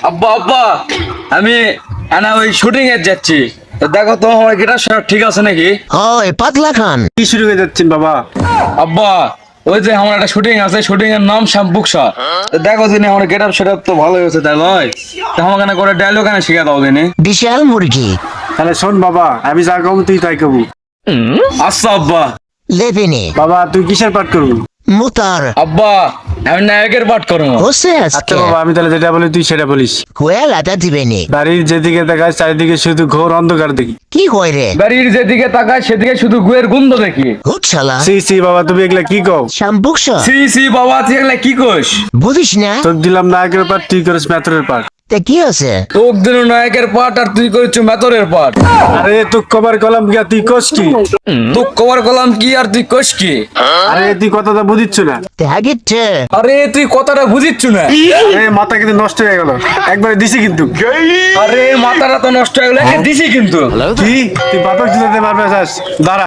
আব্বা আব্বা আমি ওই শুটিং এ যাচ্ছি, তো দেখো তো আমার গিটার ঠিক আছে নাকি? ওই পাতলা খান, কি শুরু হয়ে যাচ্ছেন বাবা? আব্বা ওই যে আমার একটা শুটিং আছে, শুটিং এর নাম শ্যামপুকসা। দেখো দিনে আমার গেটআপ সেটআপ তো ভালোই হয়েছে, তাই নয়? তো আমাকে করে ডায়লগ শিখে দাও দিনে। বিশাল মুরগি তাহলে শোন বাবা, আমি যা কব তুই তাই কবু। আচ্ছা আব্বা। লেভিনে বাবা তুই কিসের পাঠ করবি? মুতার আব্বা আমি নায়কের পাঠ করবো। হোসে আচ্ছা আজকে বাবা, আমি তাহলে যেটা বলি তুই সেটা বলিস। কোয়েল আটা দিবেনি। বাড়ির যেদিকে দেখায় চারিদিকে শুধু ঘোর অন্ধকার দেখি। কি কয় রে? বাড়ির যেদিকে তাকায় সেদিকে শুধু গুয়ের গন্ধ দেখি। হুট শালা সি সি বাবা, তুমি এগুলা কি কও? শাম্পুকসা সি সি বাবা তুই এগুলা কি কোস? বুঝিস না তোর দিলাম নায়কের পাঠ, তুই করিস মেথরের পাঠ। তে কি আছে? তোক দিন নায়কের পাঠ আর তুই করছ মেতরের পাঠ। আরে তুই কবার কলাম গিয়া তুই কস কি? তোক কভার করলাম কি আর তুই কোস কি? আরে তুই কথাটা বুঝিচ্ছ না। তে হাগিচ্ছে আরে তুই কথাটা বুঝিচ্ছ না। আরে মাথা কিন্তু নষ্ট হয়ে গেল, একবারে দিছি কিন্তু। আরে মাথাটা তো নষ্ট হয়ে গেল, দিছি কিন্তু। কি তুই বাপের জুতাতে মারবে চাস? দাঁড়া।